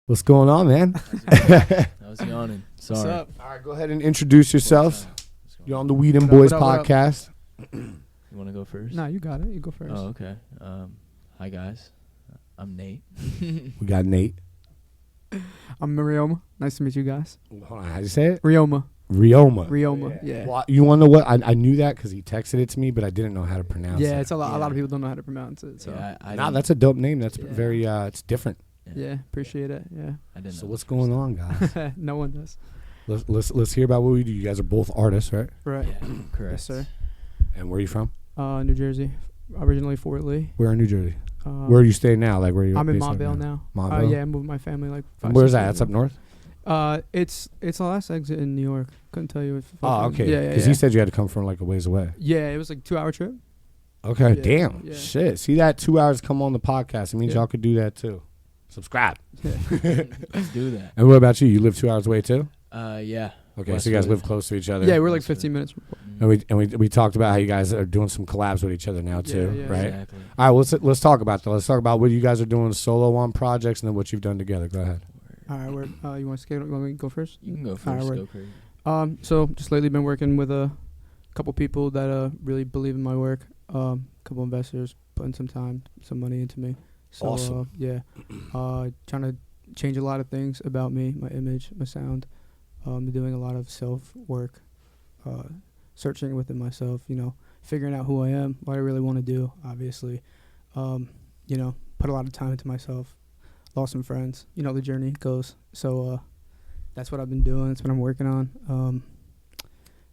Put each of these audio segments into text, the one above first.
What's going on, man? I was yawning. Sorry. What's up? All right, go ahead and introduce yourselves. You're on the Dem What Boyz up, what up? podcast. You want to go first? Nah, you got it. You go first. Oh, okay. Hi, guys. I'm Nate. We got Nate. I'm Rioma. Nice to meet you guys. Hold on, how'd you say it? Rioma. Rioma. Yeah. Well, you want to know what? I knew that because he texted it to me, but I didn't know how to pronounce it. Yeah, it's a lot. A lot Yeah. of people don't know how to pronounce it. So Yeah, I Nah, didn't- that's a dope name. That's Yeah. very, it's different. yeah, appreciate it. Yeah. I didn't So know what's the first going time. on, guys? No one does. let's hear about what we do. You guys are both artists, right? Right. Yeah, correct. Yes, sir. And where are you from? New Jersey. Originally Fort Lee. Where in New Jersey? Where do you stay now? Like where you? I'm in Montvale now. Montvale? Yeah, I moved with my family like. And where's that? That's up north. It's the last exit in New York. Couldn't tell you. If Oh, okay. Yeah, Because he said you had to come from like a ways away. Yeah, it was like a 2-hour trip. Okay, Yeah, damn. yeah. Shit. See that 2 hours come on the podcast. It means Yeah. y'all could do that too. Subscribe. Let's do that. And what about you? You live 2 hours away too? Yeah. Okay, so you guys live close to each other. Yeah, we're like That's 15 minutes. And we talked about how you guys are doing some collabs with each other now too, Yeah, right? Exactly. All right, let's talk about that. Let's talk about what you guys are doing solo on projects and then what you've done together. Go ahead. All right, you want to scale? You want me to go first? You can go All first. right, Go crazy. So just lately been working with a couple people that really believe in my work. Couple investors putting some time, some money into me. So Awesome. trying to change a lot of things about me, my image, my sound. Doing a lot of self work, searching within myself. Figuring out who I am, what I really want to do. Obviously, put a lot of time into myself. Lost some friends. The journey goes. So that's what I've been doing. That's what I'm working on.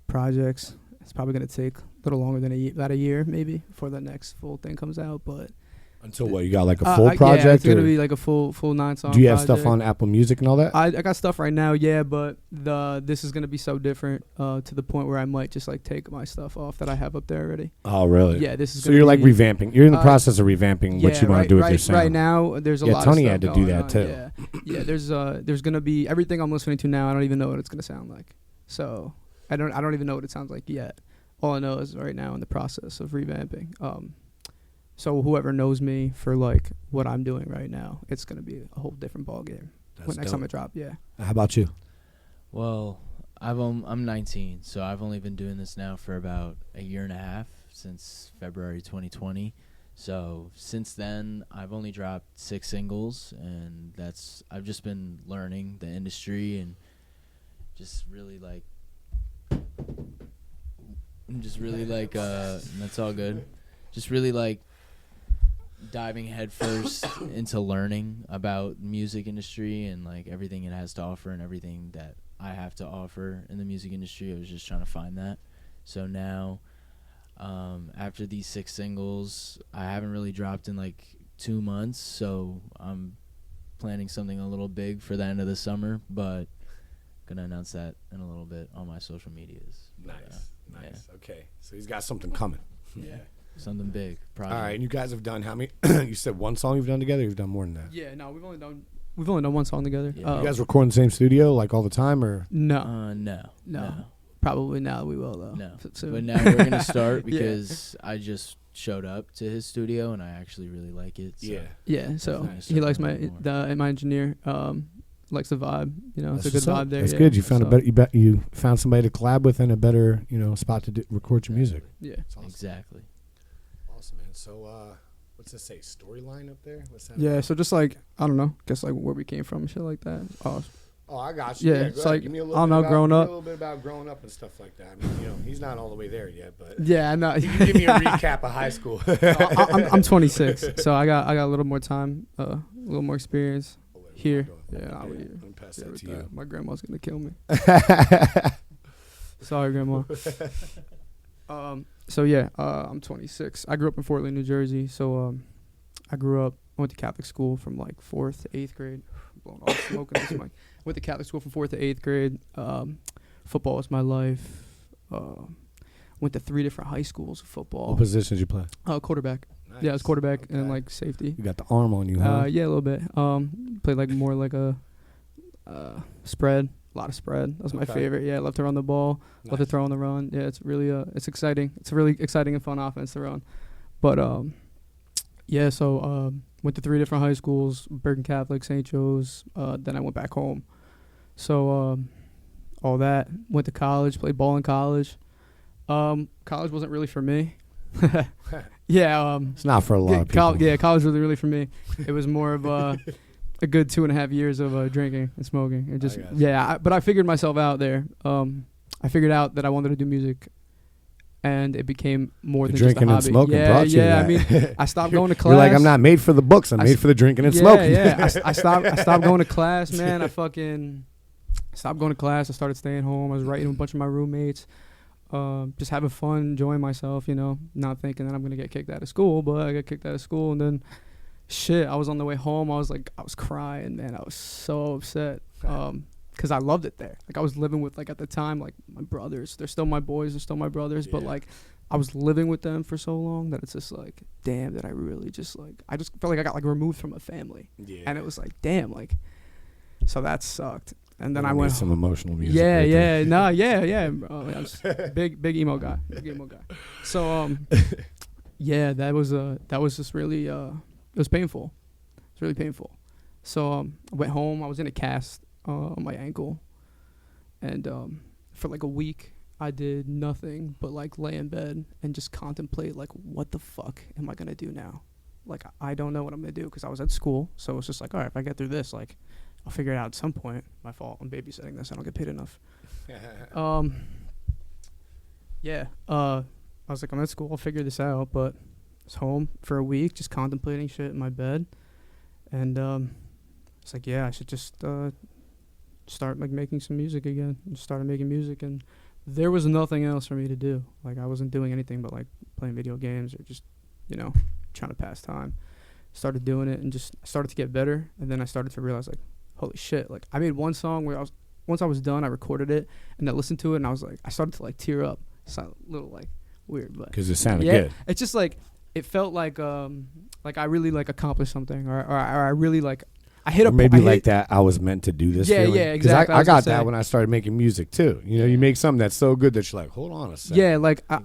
Projects. It's probably going to take a little longer than about a year, maybe, before the next full thing comes out. But Until what? You got like a full project? Yeah, it's going to or be like a full 9-song. do you have project. stuff on Apple Music and all that? I got stuff right now, yeah, but this is going to be so different to the point where I might just like take my stuff off that I have up there already. Oh, really? Yeah, this is. So you're like revamping. You're in the process of revamping what you want to do with right, your sound. Right now, there's a lot. Tony of stuff had to do going that on. too. Yeah, there's gonna be everything I'm listening to now. I don't even know what it's gonna sound like. So I don't even know what it sounds like yet. All I know is right now in the process of revamping. So whoever knows me for like what I'm doing right now, it's gonna be a whole different ball game. That's Next dope. time I drop, yeah. How about you? Well, I'm 19, so I've only been doing this now for about a year and a half, since February 2020. So since then, I've only dropped 6 singles, and I've just been learning the industry and just really like that's all good. Just really like diving headfirst into learning about the music industry and like everything it has to offer and everything that I have to offer in the music industry. I was just trying to find that. So now, after these 6 singles, I haven't really dropped in like 2 months. So I'm planning something a little big for the end of the summer, but gonna announce that in a little bit on my social medias. Nice. Yeah. Okay, so he's got something coming. Yeah. Something big. All right, and you guys have done how many? You said one song you've done together. You've done more than that. Yeah, no, we've only done one song together. Yeah. You guys record in the same studio like all the time, or No, No. probably now we will though. No. Soon. But now we're gonna start Yeah. because I just showed up to his studio and I actually really like it. So Yeah, so Nice. he likes my More. my engineer. Likes the vibe. It's That's a good what's up. vibe there. That's yeah. good. You found So, you found somebody to collab with and a better spot to record your music. Yeah. That's awesome. Exactly. Awesome, man. So what's this say? Storyline up there? What's that? Yeah. So just like I don't know, guess like where we came from, and shit like that. Oh, I got you. Yeah, go it's ahead. like, Give me a I little don't bit know, about, growing give me up. a little bit about growing up and stuff like that. I mean, he's not all the way there yet, but Yeah, I know. you can give me a recap of high school. I'm 26, so I got a little more time, a little more experience here. Yeah, I'll here. pass Yeah, that with to you. that. My grandma's gonna kill me. Sorry, grandma. So yeah, I'm 26. I grew up in Fort Lee, New Jersey. So I went to Catholic school from like 4th to 8th grade. Blowing all the smoke in this mic. Went to Catholic school from 4th to 8th grade. Football was my life. Went to 3 different high schools of football. What positions you play? Quarterback. Nice. Yeah, I was quarterback Okay. and like safety. You got the arm on you, huh? Yeah, a little bit. Played like more like a spread. A lot of spread. That was my Okay. favorite. Yeah, I love to run the ball. Love to throw on the run. Yeah, it's really it's exciting. It's a really exciting and fun offense to run. But yeah, so Went to 3 different high schools: Bergen Catholic, St. Joe's. Then I went back home. So all that. Went to college. Played ball in college. College wasn't really for me. Yeah. It's not for a lot of people. College wasn't really for me. It was more of a good 2.5 years of drinking and smoking. It just but I figured myself out there. I figured out that I wanted to do music, and it became more than just a hobby. Drinking and smoking brought you that. I mean, I stopped going to class. You're like, I'm not made for the books. I'm made for the drinking and smoking. Yeah. I stopped going to class, man. I fucking stopped going to class. I started staying home. I was writing with a bunch of my roommates. Just having fun, enjoying myself, not thinking that I'm going to get kicked out of school, but I got kicked out of school, and then I was on the way home. I was crying, man. I was so upset. Because I loved it there. Like, I was living with, like, at the time, like, my brothers. They're still my boys. They're still my brothers. Yeah. But, like, I was living with them for so long that it's just, like, damn, that I really just, like, I just felt like I got, like, removed from a family. Yeah. And it was, like, damn, like, so that sucked. And then I went some emotional music. Yeah. I was big emo guy. So, that was just really, it was painful. It's really painful. So, I went home. I was in a cast on my ankle, and for like a week I did nothing but like lay in bed and just contemplate, like, what the fuck am I gonna do now? Like, I don't know what I'm gonna do, because I was at school, so it's just like, all right, if I get through this, like, I'll figure it out at some point. My fault, I'm babysitting this, I don't get paid enough. I was like, I'm at school, I'll figure this out. But I was home for a week just contemplating shit in my bed, and it's like, I should just start like making some music again. And started making music, and there was nothing else for me to do. Like, I wasn't doing anything but like playing video games or just trying to pass time. Started doing it and just started to get better, and then I started to realize, like, holy shit, like, I made one song where once I was done, I recorded it and I listened to it, and I was like, I started to like tear up. It's a little like weird, but because it sounded good. It's just like, it felt like I really like accomplished something, or I really like I hit or maybe like that I was meant to do this. Yeah, feeling. Yeah, exactly. I got that when I started making music too. You make something that's so good that you're like, hold on a second. Yeah, like I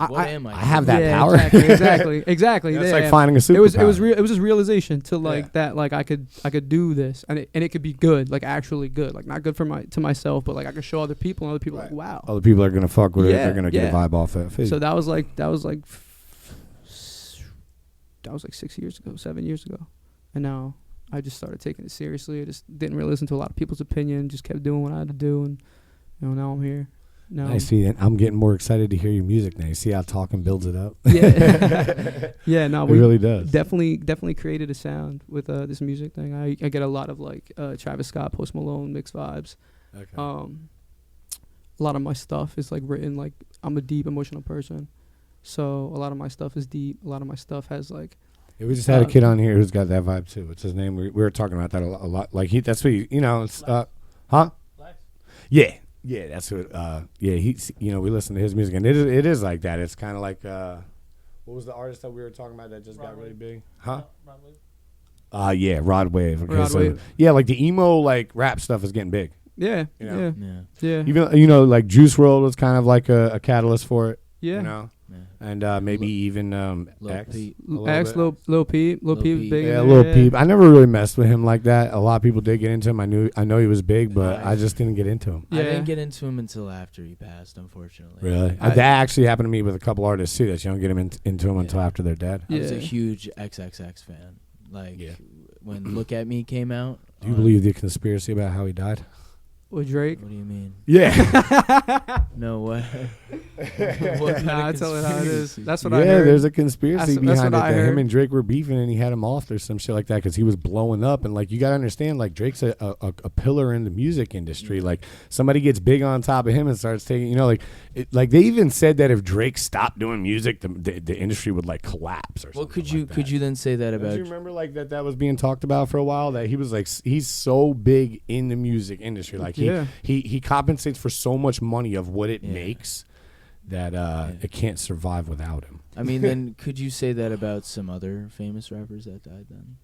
have that power. Exactly. It's like finding a superpower. It was just realization to like that, like I could do this, and it could be good, like actually good, like not good for myself, but like I could show other people, and other people like, wow, other people are gonna fuck with it. They're gonna get a vibe off it. So that was like 6 years ago, 7 years ago, and now I just started taking it seriously. I just didn't really listen to a lot of people's opinion. Just kept doing what I had to do, and now I'm here. Now I see it. I'm getting more excited to hear your music now. You see how talking builds it up? Yeah. No, it really does. Definitely created a sound with this music thing. I get a lot of like Travis Scott, Post Malone mixed vibes. Okay. A lot of my stuff is like written, like, I'm a deep emotional person, so a lot of my stuff is deep. A lot of my stuff has like. Yeah, we just had a kid on here who's got that vibe too. What's his name? We were talking about that a lot. Like that's what it's huh? Yeah, that's what. He's we listen to his music, and it is like that. It's kind of like what was the artist that we were talking about that just got really big? Huh? Rod Wave. Rod Wave. Okay, Wave. Yeah, like the emo like rap stuff is getting big. Yeah. Even like Juice WRLD was kind of like a catalyst for it. Yeah. And maybe even X. Lil Peep was big. Yeah, Lil Peep. I never really messed with him like that. A lot of people did get into him. I know he was big, but I just didn't get into him. Yeah. I didn't get into him until after he passed, unfortunately. Really? That actually happened to me with a couple artists too, that you don't get them into them until after they're dead. I was a huge XXX fan. Like, when Look At Me came out. Do you believe the conspiracy about how he died? With Drake? What do you mean? Yeah. No way. Nah, tell it how it is. That's what I heard. Yeah, there's a conspiracy behind it that him and Drake were beefing, and he had him off or some shit like that because he was blowing up. And like, you gotta understand, like, Drake's a pillar in the music industry. Yeah. Like, somebody gets big on top of him and starts taking, like they even said that if Drake stopped doing music, the industry would like collapse or something. Well, could you then say that about? Do you remember like that was being talked about for a while, that he was like, he's so big in the music industry, like. He compensates for so much money of what it makes that it can't survive without him. I mean, then could you say that about some other famous rappers that died then?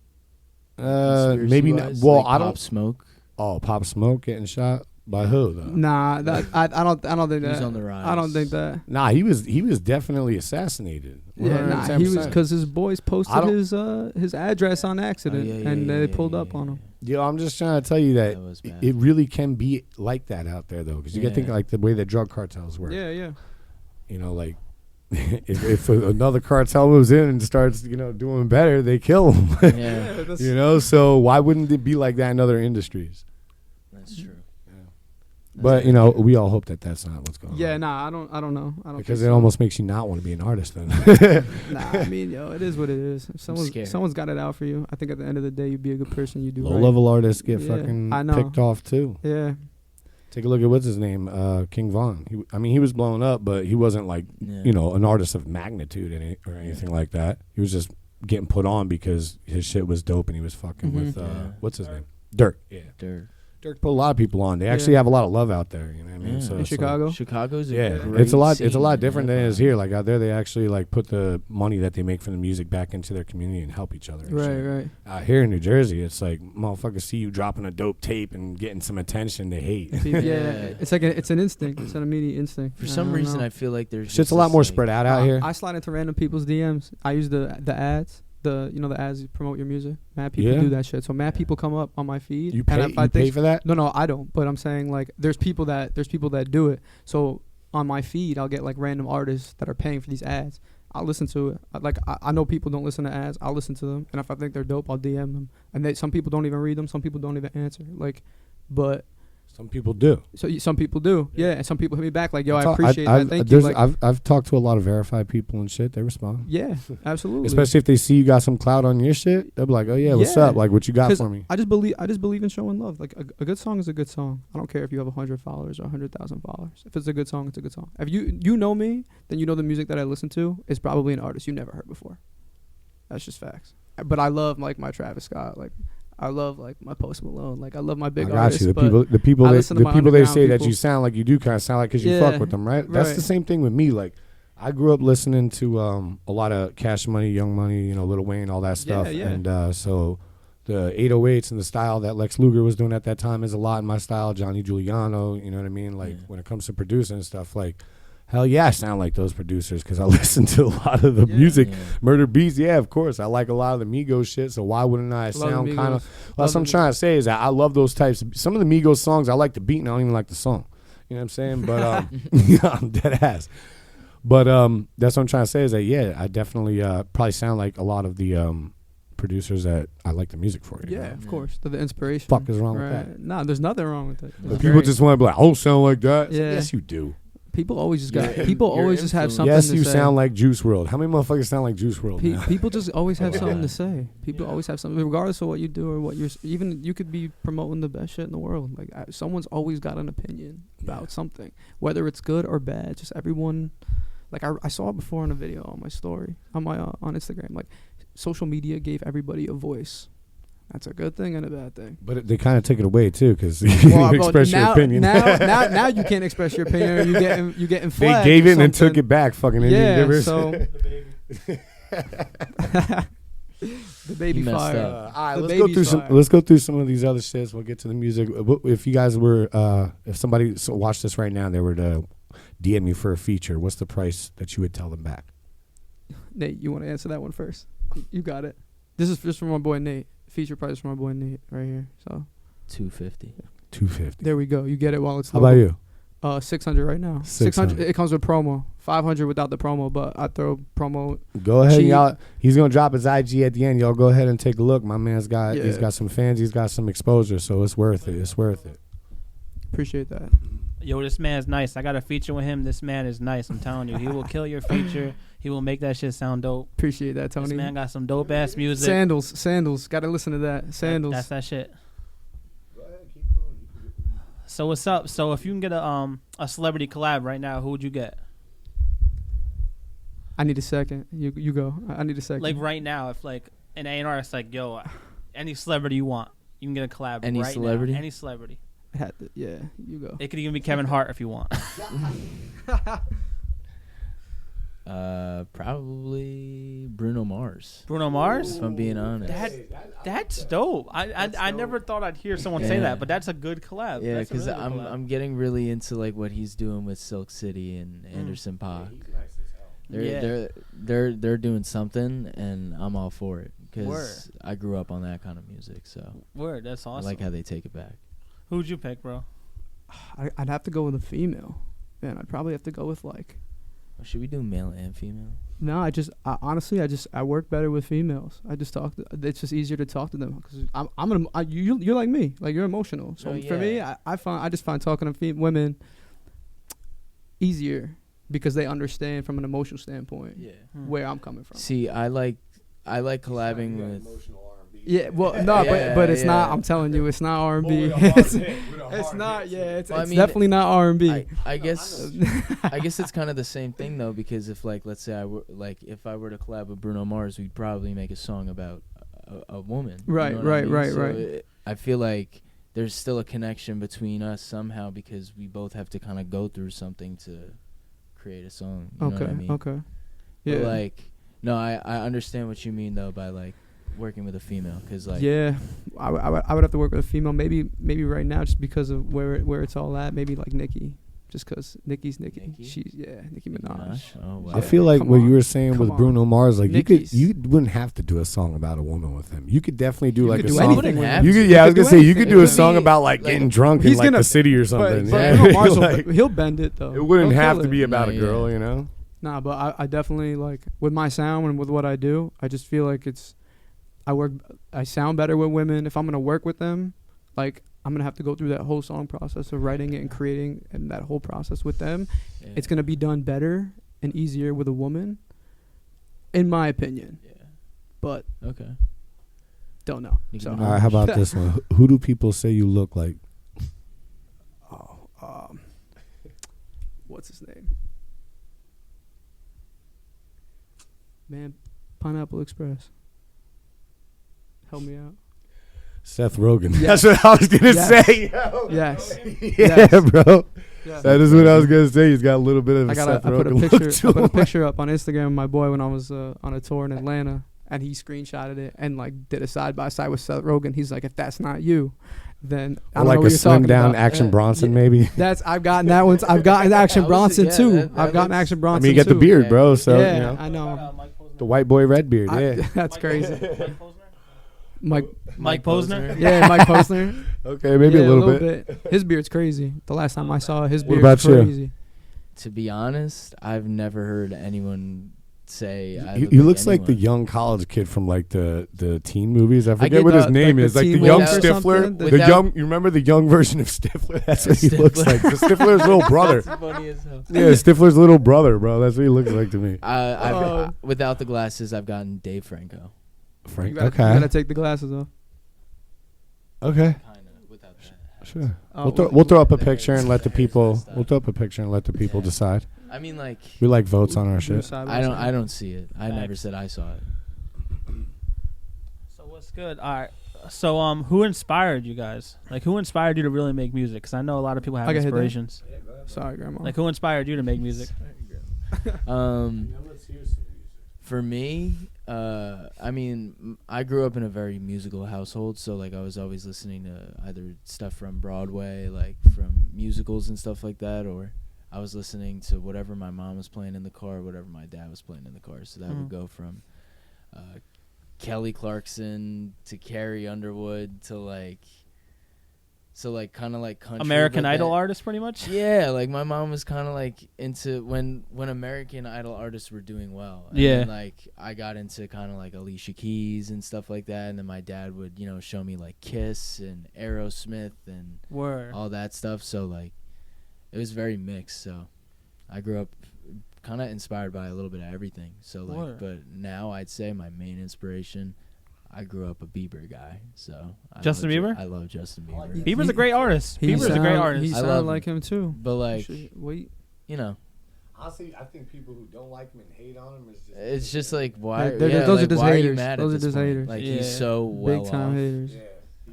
Maybe not. Well, like I don't. Pop Smoke. Oh, Pop Smoke getting shot. By who though? Nah, I don't think that. He's on the rise. I don't think that. Nah, he was definitely assassinated. Yeah, nah, he was 110%. because his boys posted his address on accident, and they pulled up on him. Yo, I'm just trying to tell you that was bad. it really can be like that out there though, because you got to think like the way that drug cartels work. Yeah. You know, like if another cartel moves in and starts, doing better, they kill them. Yeah. So why wouldn't it be like that in other industries? That's true. But we all hope that that's not what's going on. Yeah, nah, I don't know. I don't Because think it so. almost makes you not want to be an artist then. Nah, I mean, it is what it is. If someone's got it out for you, I think at the end of the day, you'd be a good person. You do Low right. level artists get Yeah, fucking I know. picked off too. Yeah. Take a look at what's his name, King Von. He was blown up, but he wasn't like an artist of magnitude or anything like that. He was just getting put on because his shit was dope and he was fucking with what's his name, Dirk. Yeah, Dirk put a lot of people on. They actually have a lot of love out there. You know what I mean? Yeah. So, In Chicago? Chicago's a great it's a lot scene, different than it is here. Like out there, they actually like put the money that they make from the music back into their community and help each other. And shit. Right. Out here in New Jersey, it's like motherfuckers see you dropping a dope tape and getting some attention, they hate. It's like it's an instinct. It's an immediate instinct. For some reason, I feel like there's Shit's a lot more spread out here. I slide into random people's DMs. I use the ads. The ads you promote your music. Mad people do that shit. So mad people come up on my feed. You pay for that? No, I don't. But I'm saying like there's people that do it. So on my feed, I'll get like random artists that are paying for these ads. I'll listen to it. I know people don't listen to ads. I'll listen to them, and if I think they're dope, I'll DM them. And some people don't even read them. Some people don't even answer. But some people do. So some people do, yeah. And some people hit me back like, "Yo, I appreciate that. Thank you." I've talked to a lot of verified people and shit. They respond. Yeah, absolutely. Especially if they see you got some clout on your shit, they'll be like, "Oh yeah, what's up? Like, what you got for me?" I just believe in showing love. Like a good song is a good song. I don't care if you have 100 followers or 100,000 followers. If it's a good song, it's a good song. If you know me, then you know the music that I listen to is probably an artist you never heard before. That's just facts. But I love like my Travis Scott, like. I love like my Post Malone, like I love my big artists. The people they say that you sound like you do kind of sound like because you fuck with them, right? That's the same thing with me. Like I grew up listening to a lot of Cash Money, Young Money, Lil Wayne, all that stuff, and so the 808s and the style that Lex Luger was doing at that time is a lot in my style. Johnny Giuliano, you know what I mean? Like when it comes to producing and stuff, like. Hell yeah, I sound like those producers because I listen to a lot of the music. Yeah. Murder Beats, yeah, of course. I like a lot of the Migos shit, so why wouldn't I sound kind of... That's what I'm trying to say is that I love those types. Some of the Migos songs, I like the beat and I don't even like the song. You know what I'm saying? But I'm dead ass. But that's what I'm trying to say is that, yeah, I definitely probably sound like a lot of the producers that I like the music for. Yeah, of course. The inspiration. Fuck is wrong with that? Nah, there's nothing wrong with it. But people just want to be like, I don't sound like that. Yeah. Yes, you do. People always just got. People always just have something. Yes, to you say. sound like Juice WRLD. How many motherfuckers sound like Juice WRLD? People just always have something to say. People always have something, regardless of what you do or what you're. Even you could be promoting the best shit in the world. Like someone's always got an opinion about something, whether it's good or bad. Just everyone. Like I saw it before in a video on my story on my on Instagram. Like social media gave everybody a voice. That's a good thing and a bad thing. But they kind of took it away too, because you can express your opinion. Now you can't express your opinion. Or you getting flagged. They gave it and took it back. Fucking yeah. So the baby fire. All right, let's go through some of these other shits. We'll get to the music. If you guys were, if somebody watched this right now, and they were to DM me for a feature, what's the price that you would tell them back? Nate, you want to answer that one first? You got it. This is just from my boy Nate. Feature price for my boy Nate right here. So $250. There we go. You get it while it's How about you? 600 right now. 600. It comes with promo. 500 without the promo, but I throw promo. Go ahead, y'all. He's gonna drop his IG at the end. Y'all go ahead and take a look. My man's got he's got some fans. He's got some exposure, so it's worth it. It's worth it. Appreciate that. Yo, this man's nice. I got a feature with him. This man is nice. I'm telling you, he will kill your feature. He will make that shit sound dope. Appreciate that, Tony. This man got some dope ass music. Sandals. Gotta listen to that. Sandals. That's that shit. Go ahead, keep going. So what's up? So if you can get a celebrity collab right now, who would you get? I need a second. You go. I need a second. Like right now, if like an A&R is like, yo, any celebrity you want, you can get a collab. Any right celebrity? Now. Any celebrity. Yeah, you go. It could even be Kevin Hart if you want. Probably Bruno Mars. Bruno Mars? If I'm being honest. That's dope. I never thought I'd hear someone say that, but that's a good collab. Yeah, That's a because really good collab. I'm getting really into like what he's doing with Silk City and Anderson .Paak. They're doing something, and I'm all for it because I grew up on that kind of music. So That's awesome. I like how they take it back. Who'd you pick, bro? I'd have to go with a female. Man, I'd probably have to go with like. Should we do male and female? No, honestly, I work better with females. I just talk. It's just easier to talk to them because you're like me, like you're emotional. So for me, I just find talking to women easier because they understand from an emotional standpoint where I'm coming from. See, I like collabing with. Yeah, well, no, but it's not. I'm telling you, it's not R&B. It's not. Yeah, it's definitely not R&B. I guess it's kind of the same thing though, because if like let's say if I were to collab with Bruno Mars, we'd probably make a song about a woman. Right, you know what I mean? right. I feel like there's still a connection between us somehow because we both have to kind of go through something to create a song. You know what I mean? Okay. Yeah. But like, no, I understand what you mean though by like working with a female, because like I would have to work with a female maybe right now just because of where it's all at. Maybe like Nicki, just because Nicki's Nicki. She's Nicki Minaj. Oh wow. I feel like what you were saying with Bruno Mars, like Nicki's. you wouldn't have to do a song about a woman with him. You could definitely do like a do song. anything with him. I was gonna say you could do a anything. song about like getting drunk in He's like gonna- the city or something. But Bruno Mars he'll bend it though. It wouldn't He'll have kill to be it. about a girl, you know. Nah, but I definitely like with my sound and with what I do. I just feel like I sound better with women. If I'm gonna work with them, like I'm gonna have to go through that whole song process of writing it and creating and that whole process with them. Yeah. It's gonna be done better and easier with a woman, in my opinion. Yeah. But Okay. don't know. Nicki So Minaj. All right, how about this one? Who do people say you look like? what's his name? Man, Pineapple Express. Help me out. Seth Rogen. Yes. That's what I was gonna Yes. say. Yo. Yes. Yeah, Yes. bro. Yes. That is what I was gonna say. He's got a little bit of a I Seth put a Rogen picture. look to I put a him. picture up on Instagram of my boy when I was on a tour in Atlanta, and he screenshotted it and like did a side by side with Seth Rogen. He's like, if that's not you, then I Or don't like know a what you're slim talking down about. Action Bronson, yeah. maybe. I've gotten that one. I've gotten Action That was- Bronson yeah, too. that I've gotten looks- Action I Bronson. mean, you get the too. beard, bro. So Yeah, you know, I know. the white boy red beard. Yeah. That's crazy. Mike Posner? Yeah, Mike Posner. Okay, maybe Yeah, a little bit. His beard's crazy. The last time I saw his What beard was about you? crazy. To be honest, I've never heard anyone say I He look looks like the anyone. young college kid from like the teen movies. I forget get what his the- name like is. the Like the Teen young Wolf or Stifler. something? The Without- young. You remember the young version of Stifler? That's what he looks Stifler. like. The Stifler's little brother. That's funny as hell. Yeah, Stifler's little brother, bro. That's what he looks like to me. Without the glasses, I've gotten Dave Franco. Frank. You gotta Okay. take the glasses off. Okay. Kind of without that. Sure. Oh, We'll throw up a there picture it and is. let the There it is. people. That's We'll throw up a picture and let the people decide. I mean, like, We like votes on our shit. I don't see it. I never Facts. said I saw it. So what's good? All right. So who inspired you guys? Like, who inspired you to really make music? Because I know a lot of people have I can hit that. inspirations. Sorry, Grandma. Like, who inspired you to make music? For me, I mean, I grew up in a very musical household, so like I was always listening to either stuff from Broadway, like from musicals and stuff like that, or I was listening to whatever my mom was playing in the car, whatever my dad was playing in the car. So that would go from Kelly Clarkson to Carrie Underwood to like kind of like country, American but Idol then- artist, pretty much? Yeah, like my mom was kind of like into when American Idol artists were doing well. And Yeah. then, like I got into kind of like Alicia Keys and stuff like that, and then my dad would show me like Kiss and Aerosmith and Word. all that stuff. So like it was very mixed. So I grew up kind of inspired by a little bit of everything. So like, Word. but now I'd say my main inspiration. I grew up a Bieber guy, so Justin Bieber? I love Justin Bieber. Bieber's a great artist. He Bieber's a great sound- artist. He I sounded love like him too. But like, Wait. Honestly, I think people who don't like him and hate on him is just. it's just like why? Those yeah, are like, just why are you haters. mad Those at are this just point? haters. Like Yeah. he's so well Big time off. haters. Yeah,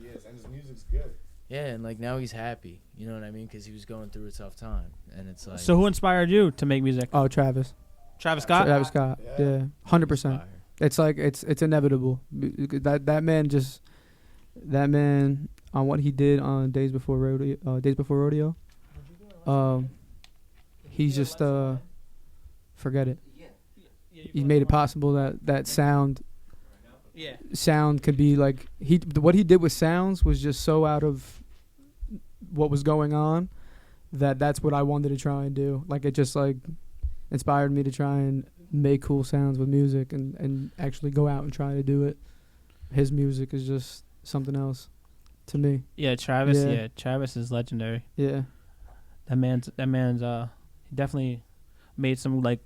he is, and his music's good. Yeah, and like now he's happy. You know what I mean? Because he was going through a tough time, and it's like So who inspired you to make music? Oh, Travis. Travis Scott. Travis Scott. Yeah, 100%. It's like it's inevitable. That man on what he did on Days Before Rodeo. He's just forget it. He made it possible that sound could be like what he did with sounds was just so out of what was going on that's what I wanted to try and do. Like it just like inspired me to try and make cool sounds with music and actually go out and try to do it. His music is just something else to me. Yeah, Travis. Yeah, Travis is legendary. Yeah, that man's he definitely made some like.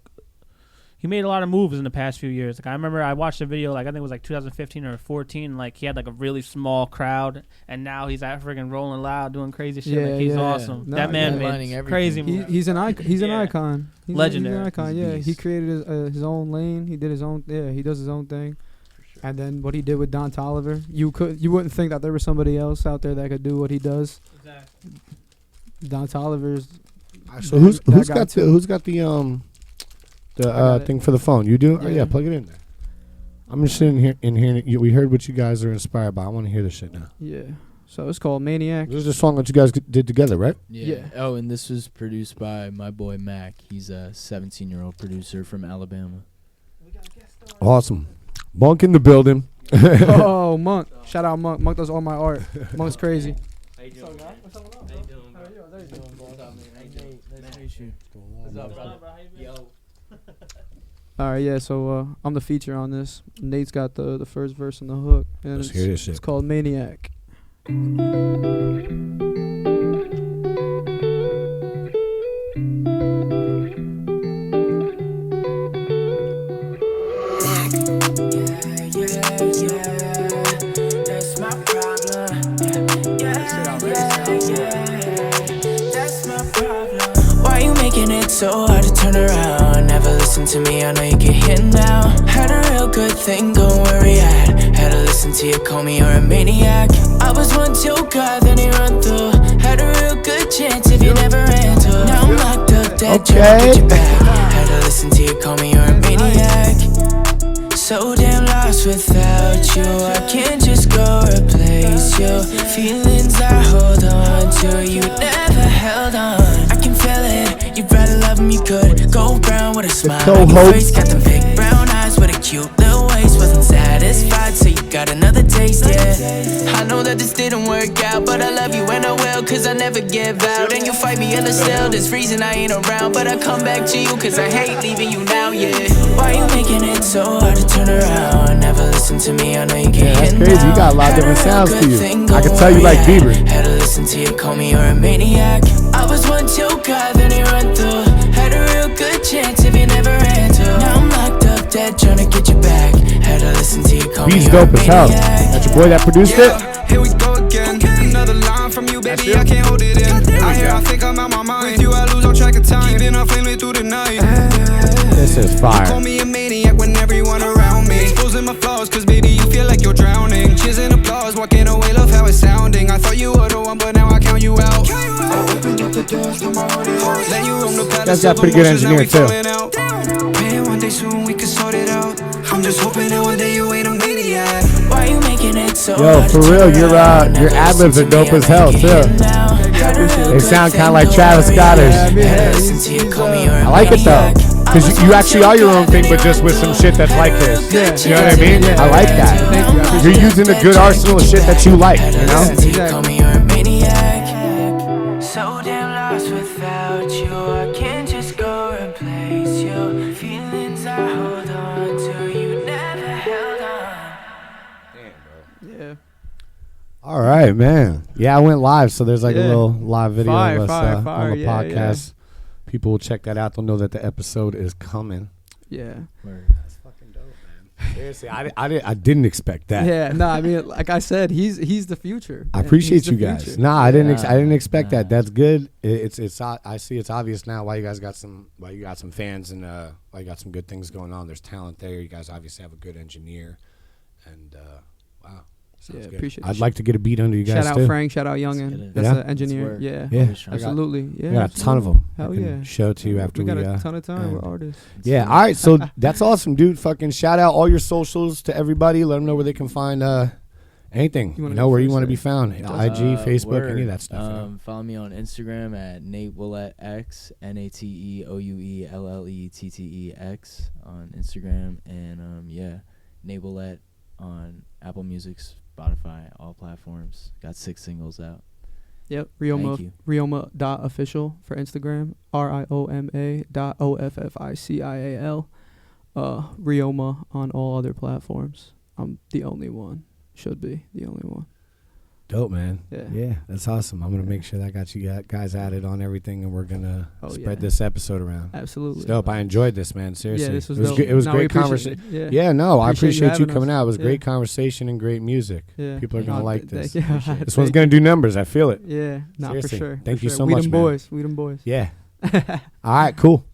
He made a lot of moves in the past few years. Like I remember I watched a video, like I think it was like 2015 or 14. Like he had like a really small crowd, and now he's at friggin' Rolling Loud doing crazy shit. Like he's awesome. No, that man made crazy moves. He's an icon. He's an icon. Legendary. He's an icon. He's a Yeah, beast. he created his own lane. He did his own. Yeah, he does his own thing. Sure. And then what he did with Don Toliver, you wouldn't think that there was somebody else out there that could do what he does. Exactly. Don Toliver's. So who's got the thing for the phone? You do? Yeah. Oh, yeah, plug it in there. I'm just sitting here in here. We heard what you guys are inspired by. I want to hear this shit now. Yeah. So it's called Maniac. This is a song that you guys did together, right? Yeah. Oh, and this was produced by my boy Mac. He's a 17-year-old producer from Alabama. Awesome. Monk in the building. Oh, Monk. Shout out Monk. Monk does all my art. Monk's crazy. How you doing? What's up, How you doing, bro? What's up, man? How you doing? Nice to meet you. What's up, brother? Yo. All right, yeah. So I'm the feature on this. Nate's got the first verse and the hook, and Let's hear this shit. It's called Maniac. So hard to turn around. Never listen to me, I know you get hit now. Had a real good thing going where we at. Had to listen to you, call me, you're a maniac. I was once your guy, then he run through. Had a real good chance if you never ran to. Now I'm locked up, dead, trying to get you back. Had to listen to you, call me, you're a maniac. So damn lost without you. I can't just go replace you. Feelings I hold on to, you never held on. I can feel it, you'd rather love him, you could. Go brown with a smile on your face. Got them big brown eyes with a cute little waist. Wasn't satisfied, so you got another taste, yeah. I know that this didn't work out, but I love you and I will, cause I never give out. And you fight me in the still, this reason I ain't around. But I come back to you, cause I hate leaving you now, yeah. Why you making it so hard to turn around? Never listen to me, I know you get hit. That's crazy. You got a lot of different sounds to you. I can tell you like Bieber. Had to listen to you, call me, you're a maniac. I was once your guy, then he run through. Had a real good chance if you never ran to. Now I'm locked up, dead, trying to get you back. Had to listen to you, call me, Beats you're a dope as hell. maniac. That's your boy that produced it? Here we go again. Another line from you, baby. I can't hold it in. I think I'm out my mind. With you, I lose on track of time. Keeping on flaming through the night. This is Call fire. me a maniac when everyone around me. Exposing my flaws, cause baby, you feel like you're drowning. Cheers and applause, walking away, love how it's sounding. I thought you were the one, but now I count you out. Open up the doors to my heart. Let you roam the palace. That's got pretty good engineer too. Maybe one day soon we can sort it out. I'm just hoping that one day you ain't a maniac. Why you making it so Yo, hard for to real, turn your around? your Never ad libs listen are to me, dope I as know hell you too. get hit now. Had a real They good sound thing kind of like going Travis where we Scottish. at. Had to listen to you, call me, you're a I like it though, maniac. because you actually are your own thing, but just with some shit that's like this. You know what I mean? I like that. You're using a good arsenal of shit that you like. You know? Call me, you're a maniac. So damn lost without you. I can't just go replace you. Feelings I hold on to, you never held on. Yeah. All right, man. Yeah, I went live, so there's like a Yeah. little live video Fire, of us fire, on fire. the Yeah, podcast. People will check that out. They'll know that the episode is coming. Yeah. That's fucking dope, man. Seriously, I didn't expect that. Yeah. No, I mean, like I said, he's the future. I And appreciate he's you the guys. future. Nah, I didn't Yeah. expect that. Nah. That's good. It's I see it's obvious now why you guys got some fans and why you got some good things going on. There's talent there. You guys obviously have a good engineer, and wow, Sounds good. appreciate it. I'd like to get a beat under you guys Shout out too. Frank. Shout out Let's get Youngin. it. That's Yeah? an engineer. Let's Yeah. Yeah, Absolutely. Yeah. I got a ton of absolutely. them. Hell I can yeah. show to you after we got we. a ton of time. We're end. artists. Yeah. All right. So that's awesome, dude. Fucking shout out all your socials to everybody. Let them know where they can find anything. You You wanna know go where you first, want to Ray? be found. IG, Facebook, any of that stuff. You know? Follow me on Instagram at Nate Ouellette X, NateOuelletteX on Instagram, and Nate Ouellette on Apple Music, Spotify, all platforms. Got 6 singles out. Yep. Thank you. Rioma.official for Instagram. RIOMA.OFFICIAL. Rioma on all other platforms. I'm the only one. Should be the only one. Dope, man. Yeah. Yeah, that's awesome. I'm gonna make sure that I got you guys added on everything, and we're gonna spread yeah. this episode around. Absolutely. It's dope. I enjoyed this, man. Seriously. Yeah, this was it was dope. good. It was No, we great appreciate conversation. it. Yeah, no, I Appreciate you appreciate you having coming us. out. It was Yeah. great conversation and great music. Yeah. People are gonna like this. Yeah. This one's gonna do numbers. I feel it. Yeah. Not for Seriously. sure. Thank for you sure. so we much, them man. boys. We them boys. Yeah. All right. Cool.